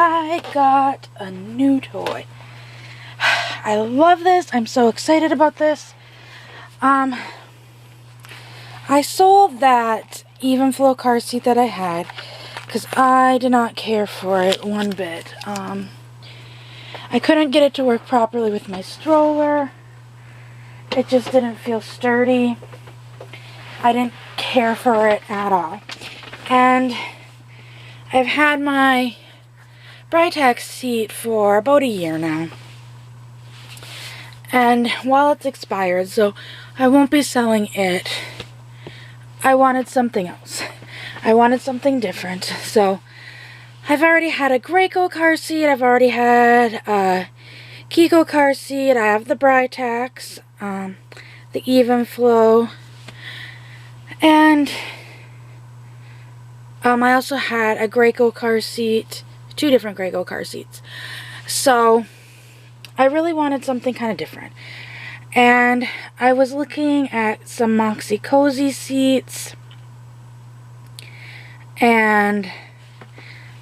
I got a new toy. I love this. I'm so excited about this. I sold that even flow car seat that I had because I did not care for it one bit. I couldn't get it to work properly with my stroller. It just didn't feel sturdy. I didn't care for it at all. And I've had my Britax seat for about a year now. And while it's expired, so I won't be selling it, I wanted something else. I wanted something different. So I've already had a Graco car seat. I've already had a Kiko car seat. I have the Britax, the Even Flow, and I also had a Graco car seat, 2 different Graco car seats. So I really wanted something kind of different. And I was looking at some Moxie Cozy seats and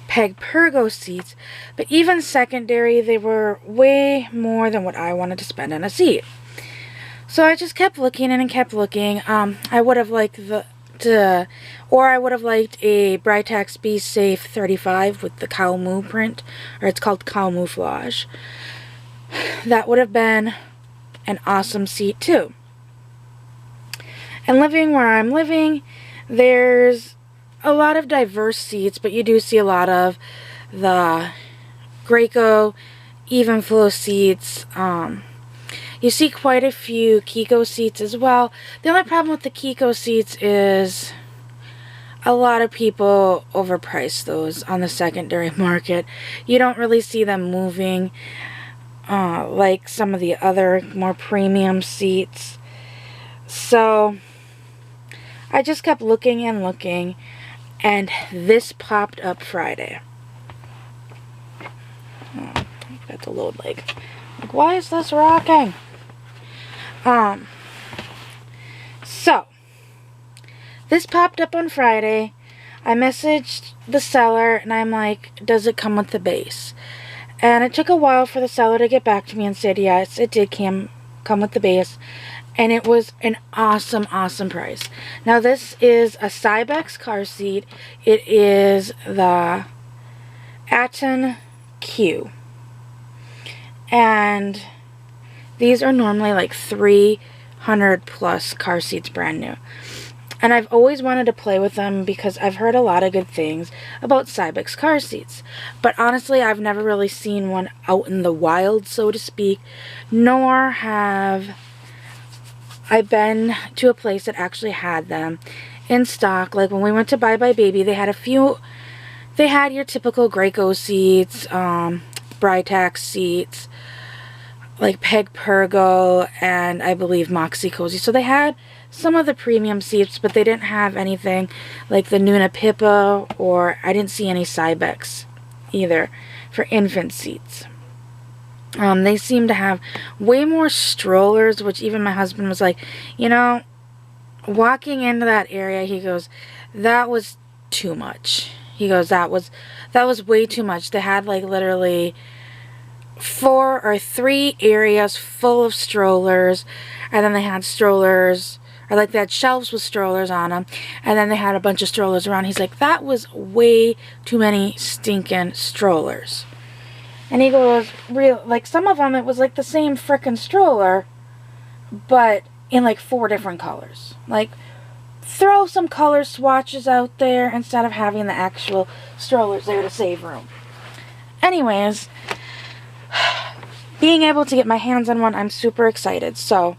Peg Pergo seats, but even secondary, they were way more than what I wanted to spend on a seat. So I just kept looking and kept looking. I would have liked I would have liked a Britax Be Safe 35 with the cow moo print, or it's called cow mouflage. That would have been an awesome seat too. And living where I'm living, there's a lot of diverse seats, but you do see a lot of the Graco Even Flow seats. You see quite a few Kiko seats as well. The only problem with the Kiko seats is a lot of people overprice those on the secondary market. You don't really see them moving like some of the other more premium seats. So I just kept looking and looking, and this popped up Friday. Oh, I've got the load leg. Like, why is this rocking? So this popped up on Friday. I messaged the seller and I'm like, does it come with the base? And it took a while for the seller to get back to me and said, yes, it did come with the base. And it was an awesome, awesome price. Now this is a Cybex car seat. It is the Aton Q. And these are normally like $300 plus car seats brand new. And I've always wanted to play with them because I've heard a lot of good things about Cybex car seats. But honestly, I've never really seen one out in the wild, so to speak. Nor have I been to a place that actually had them in stock. Like when we went to Bye Bye Baby, they had a few. They had your typical Graco seats, Britax seats, like Peg Pergo, and I believe Moxie Cozy. So they had some of the premium seats, but they didn't have anything like the Nuna Pippa, or I didn't see any Cybex either for infant seats. They seem to have way more strollers, which even my husband was like, you know, walking into that area, he goes, that was too much. He goes, that was way too much. They had like literally 4 or 3 areas full of strollers, and then they had strollers, or like they had shelves with strollers on them, and then they had a bunch of strollers around. He's like, that was way too many stinking strollers. And he goes, like some of them, it was like the same frickin' stroller, but in like 4 different colors. Like, throw some color swatches out there instead of having the actual strollers there to save room. Anyways, being able to get my hands on one, I'm super excited. So,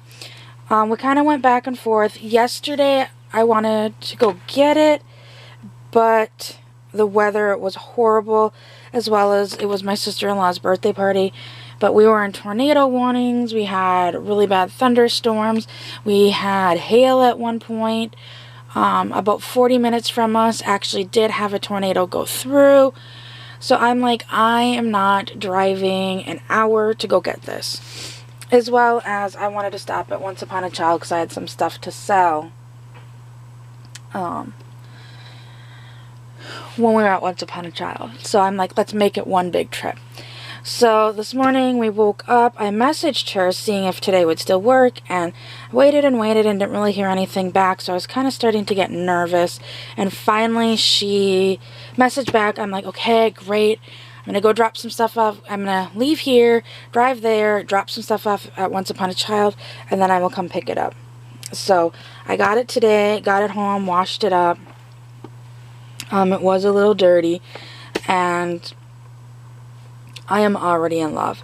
we kind of went back and forth. Yesterday, I wanted to go get it, but the weather was horrible, as well as it was my sister-in-law's birthday party. But we were in tornado warnings. We had really bad thunderstorms. We had hail at one point. About 40 minutes from us actually did have a tornado go through. So I'm like, I am not driving an hour to go get this. As well as I wanted to stop at Once Upon a Child because I had some stuff to sell. when we were at Once Upon a Child. So I'm like, let's make it one big trip. So this morning we woke up, I messaged her seeing if today would still work, and I waited and waited and didn't really hear anything back, so I was kind of starting to get nervous, and finally she messaged back. I'm like, okay, great, I'm going to go drop some stuff off, I'm going to leave here, drive there, drop some stuff off at Once Upon a Child, and then I will come pick it up. So I got it today, got it home, washed it up. It was a little dirty, and I am already in love.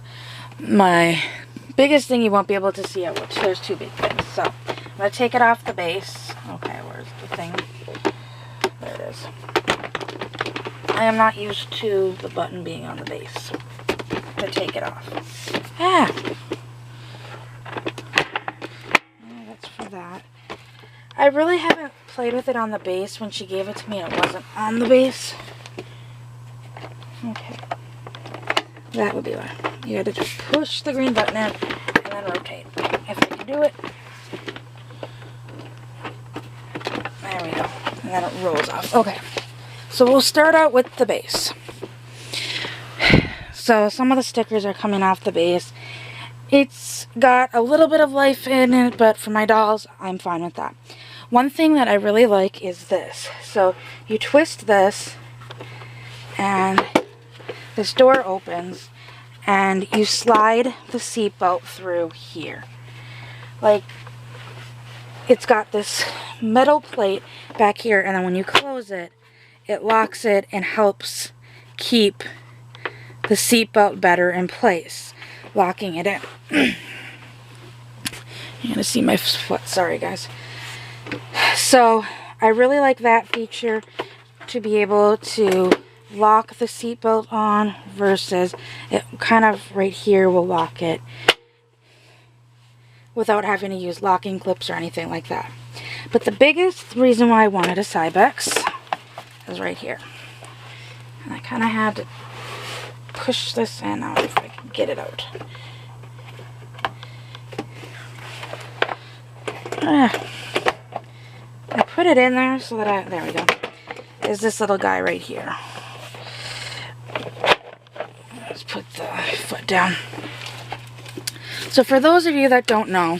My biggest thing, you won't be able to see it, which there's two big things. So I'm going to take it off the base. Okay, where's the thing? There it is. I am not used to the button being on the base to take it off. Ah! That's for that. I really haven't played with it on the base. When she gave it to me, it wasn't on the base. Okay. That would be why. You gotta just push the green button in and then rotate. If I can do it. There we go. And then it rolls off. Okay. So we'll start out with the base. So some of the stickers are coming off the base. It's got a little bit of life in it, but for my dolls, I'm fine with that. One thing that I really like is this. So you twist this and this door opens and you slide the seatbelt through here. Like, it's got this metal plate back here, and then when you close it, it locks it and helps keep the seatbelt better in place, locking it in. You're gonna see my foot, sorry guys. So I really like that feature, to be able to lock the seatbelt on versus it kind of right here will lock it without having to use locking clips or anything like that. But the biggest reason why I wanted a Cybex is right here. And I kind of had to push this in out if I can get it out. I put it in there so that there we go. There's this little guy right here. Let's put the foot down. So for those of you that don't know,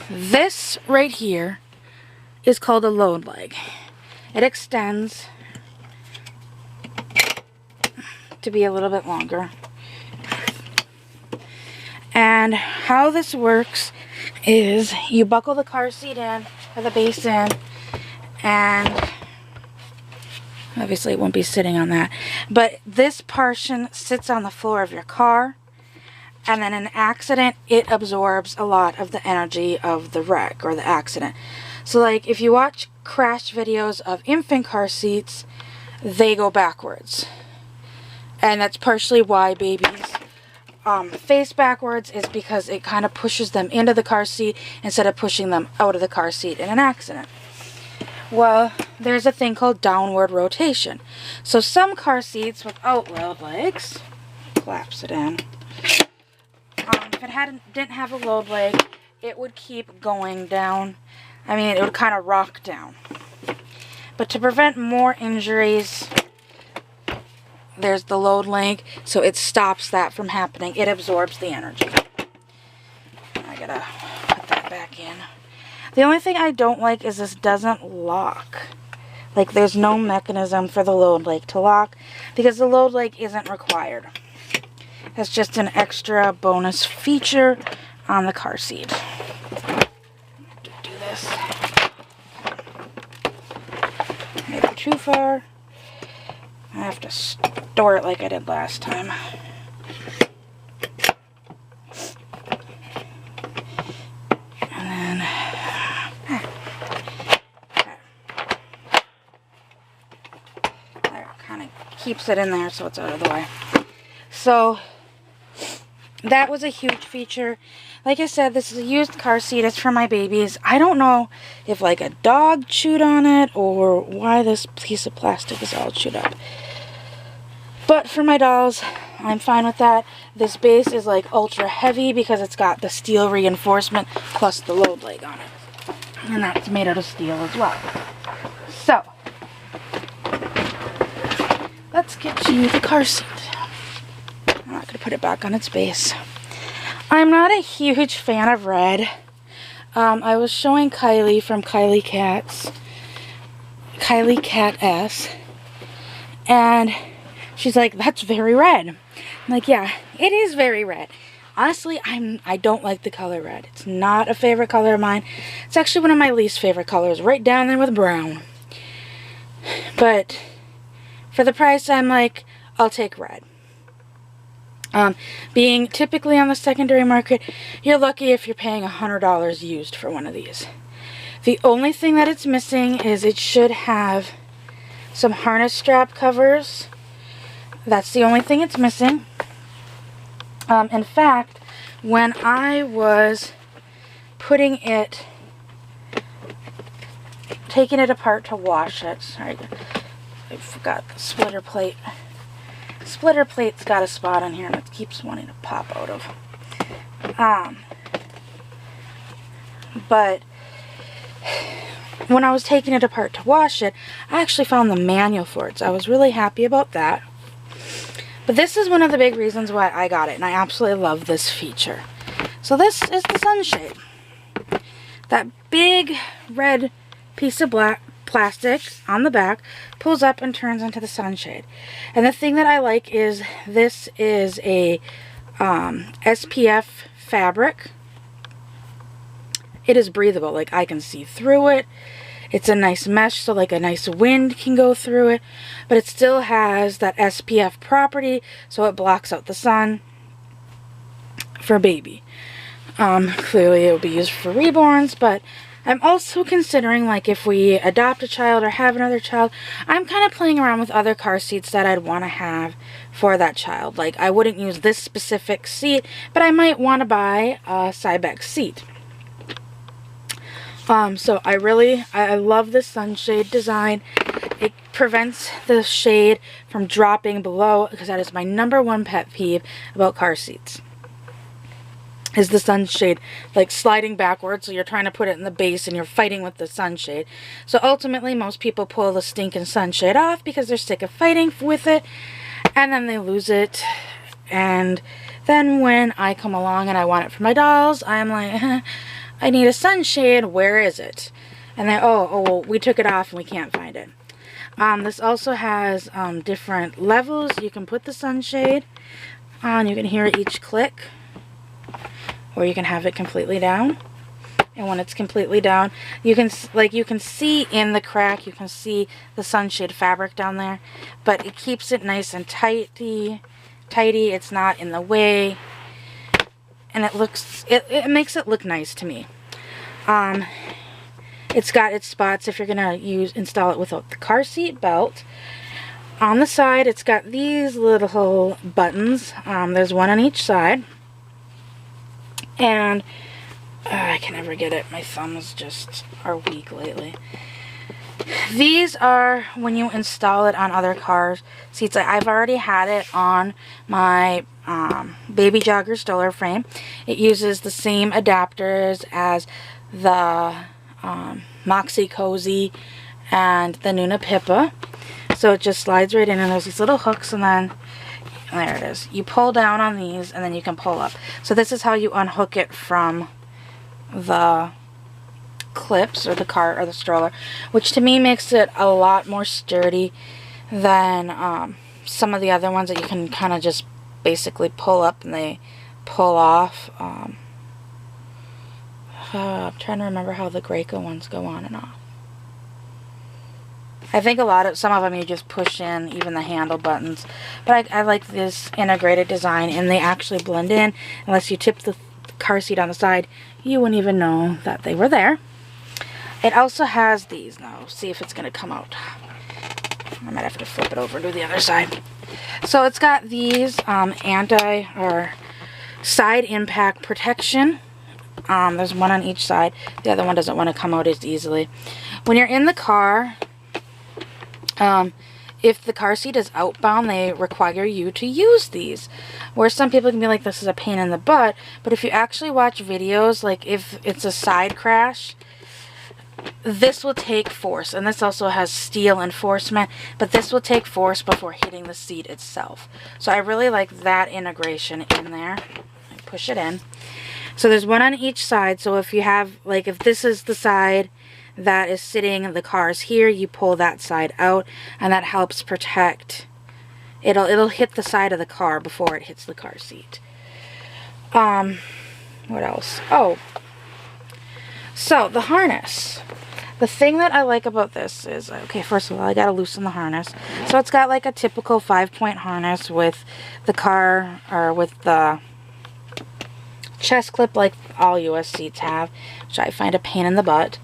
this right here is called a load leg. It extends to be a little bit longer. And how this works is you buckle the car seat in, or the base in, and obviously it won't be sitting on that, but this portion sits on the floor of your car, and then in an accident it absorbs a lot of the energy of the wreck or the accident. So like if you watch crash videos of infant car seats, they go backwards, and that's partially why babies face backwards, is because it kind of pushes them into the car seat instead of pushing them out of the car seat in an accident. Well, there's a thing called downward rotation. So some car seats without load legs, collapse it in. If it didn't have a load leg, it would keep going down. I mean, it would kind of rock down. But to prevent more injuries, there's the load leg, so it stops that from happening. It absorbs the energy. I gotta put that back in. The only thing I don't like is this doesn't lock. Like, there's no mechanism for the load leg to lock, because the load leg isn't required. It's just an extra bonus feature on the car seat. Do this. Maybe too far. I have to store it like I did last time. And then there, kind of keeps it in there so it's out of the way. So that was a huge feature. Like I said, this is a used car seat. It's for my babies. I don't know if like a dog chewed on it or why this piece of plastic is all chewed up. But for my dolls, I'm fine with that. This base is like ultra heavy because it's got the steel reinforcement plus the load leg on it. And that's made out of steel as well. So, let's get you the car seat. I'm not going to put it back on its base. I'm not a huge fan of red. I was showing Kylie from Kylie Cat S, and she's like, that's very red. I'm like, yeah, it is very red. Honestly, I don't like the color red. It's not a favorite color of mine. It's actually one of my least favorite colors, right down there with brown. But for the price, I'm like, I'll take red. Being typically on the secondary market, you're lucky if you're paying $100 used for one of these. The only thing that it's missing is it should have some harness strap covers. That's the only thing it's missing. In fact, when I was taking it apart to wash it, sorry, I forgot the splitter plate. Splitter plate's got a spot on here and it keeps wanting to pop out of. But when I was taking it apart to wash it, I actually found the manual for it, so I was really happy about that. But this is one of the big reasons why I got it, and I absolutely love this feature. So this is the sunshade. That big red piece of black plastic on the back pulls up and turns into the sunshade. And the thing that I like is this is a SPF fabric. It is breathable, like I can see through it. It's a nice mesh, so like a nice wind can go through it, but it still has that SPF property, so it blocks out the sun for baby. Clearly it will be used for reborns, but I'm also considering, like, if we adopt a child or have another child, I'm kind of playing around with other car seats that I'd want to have for that child. Like, I wouldn't use this specific seat, but I might want to buy a Cybex seat. So I love this sunshade design. It prevents the shade from dropping below, because that is my #1 pet peeve about car seats. Is the sunshade like sliding backwards, so you're trying to put it in the base and you're fighting with the sunshade. So ultimately most people pull the stinking sunshade off because they're sick of fighting with it, and then they lose it. And then when I come along and I want it for my dolls, I'm like, I need a sunshade, where is it? And they, oh well, we took it off and we can't find it. This also has different levels. You can put the sunshade on, you can hear each click, or you can have it completely down. And when it's completely down, you can see in the crack, you can see the sunshade fabric down there, but it keeps it nice and tidy. It's not in the way, and it makes it look nice to me. It's got its spots if you're gonna install it without the car seat belt. On the side, it's got these little buttons. There's one on each side. And I can never get it. My thumbs just are weak lately. These are when you install it on other car seats. I've already had it on my baby jogger stroller frame. It uses the same adapters as the Moxie Cozy and the Nuna Pippa. So it just slides right in, and there's these little hooks, and then there it is. You pull down on these and then you can pull up. So this is how you unhook it from the clips or the cart or the stroller, which to me makes it a lot more sturdy than some of the other ones that you can kind of just basically pull up and they pull off. I'm trying to remember how the Graco ones go on and off. I think some of them you just push in, even the handle buttons. But I like this integrated design, and they actually blend in. Unless you tip the car seat on the side, you wouldn't even know that they were there. It also has these. Now, see if it's going to come out. I might have to flip it over to the other side. So it's got these side impact protection. There's one on each side. The other one doesn't want to come out as easily. When you're in the car, if the car seat is outbound, they require you to use these. Where some people can be like, this is a pain in the butt. But if you actually watch videos, like if it's a side crash, this will take force, and this also has steel enforcement, but this will take force before hitting the seat itself. So I really like that integration in there. I push it in. So there's one on each side, so if you have, like, if this is the side that is sitting, the car's here, you pull that side out, and that helps protect. It'll hit the side of the car before it hits the car seat. What else? Oh, so the harness. The thing that I like about this is, okay, first of all, I gotta loosen the harness. So it's got like a typical 5-point harness with the car, or with the chest clip like all US seats have, which I find a pain in the butt.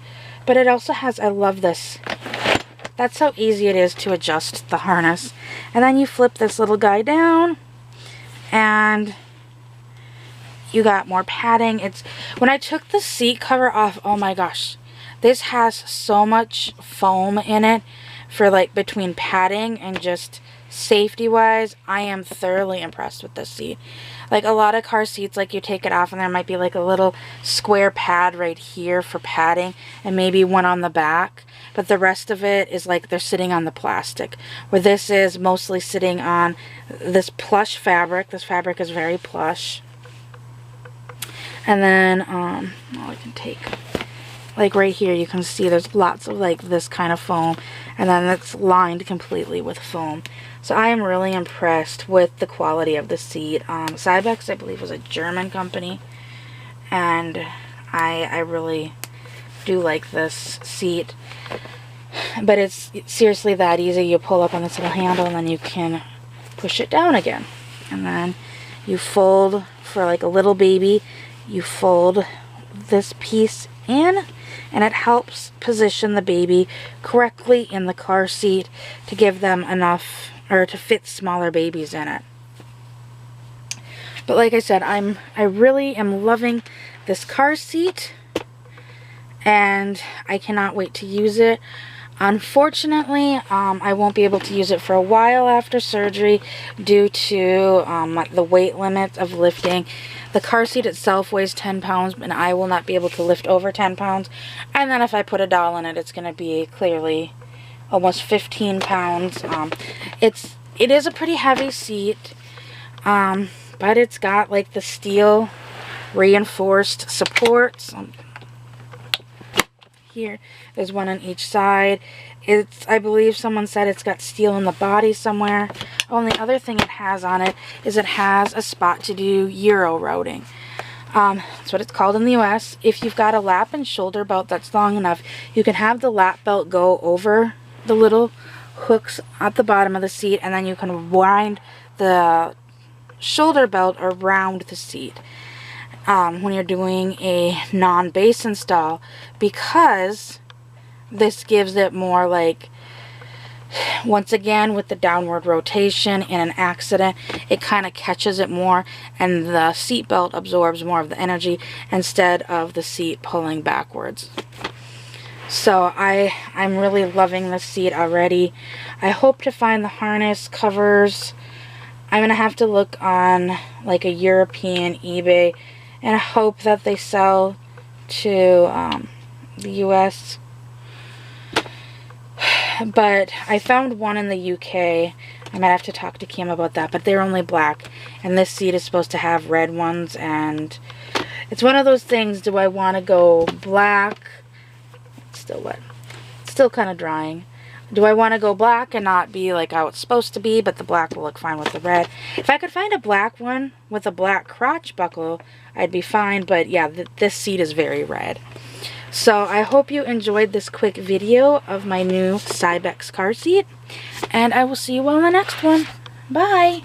But it also has, I love this. That's how easy it is to adjust the harness. And then you flip this little guy down, and you got more padding. It's, when I took the seat cover off, oh my gosh. This has so much foam in it for like between padding and just safety wise. I am thoroughly impressed with this seat. Like a lot of car seats, like you take it off and there might be like a little square pad right here for padding and maybe one on the back. But the rest of it is like they're sitting on the plastic. Where this is mostly sitting on this plush fabric. This fabric is very plush. And then, I can take, like right here, you can see there's lots of like this kind of foam, and then it's lined completely with foam. So I am really impressed with the quality of the seat. Cybex, I believe, was a German company, and I really do like this seat. But it's seriously that easy. You pull up on this little handle, and then you can push it down again. And then you fold for like a little baby. You fold this piece in, and it helps position the baby correctly in the car seat to give them enough, or to fit smaller babies in it. But like I said, I really am loving this car seat, and I cannot wait to use it. Unfortunately, I won't be able to use it for a while after surgery due to the weight limit of lifting. The car seat itself weighs 10 pounds, and I will not be able to lift over 10 pounds. And then if I put a doll in it, it's going to be clearly almost 15 pounds. It is a pretty heavy seat, but it's got like the steel reinforced supports. Here, there's one on each side. I believe someone said it's got steel in the body somewhere. Only other thing it has on it is it has a spot to do Euro routing. That's what it's called in the US. If you've got a lap and shoulder belt that's long enough, you can have the lap belt go over the little hooks at the bottom of the seat, and then you can wind the shoulder belt around the seat when you're doing a non-base install, because this gives it more like, once again, with the downward rotation in an accident, it kind of catches it more, and the seat belt absorbs more of the energy instead of the seat pulling backwards. So I'm really loving this seat already. I hope to find the harness covers. I'm going to have to look on like a European eBay, and I hope that they sell to the US. But I found one in the UK. I might have to talk to Kim about that, but they're only black. And this seat is supposed to have red ones, and it's one of those things, do I want to go black? It's still wet. It's still kind of drying. Do I want to go black and not be like how it's supposed to be, but the black will look fine with the red? If I could find a black one with a black crotch buckle, I'd be fine, but yeah, this seat is very red. So I hope you enjoyed this quick video of my new Cybex car seat, and I will see you all in the next one. Bye!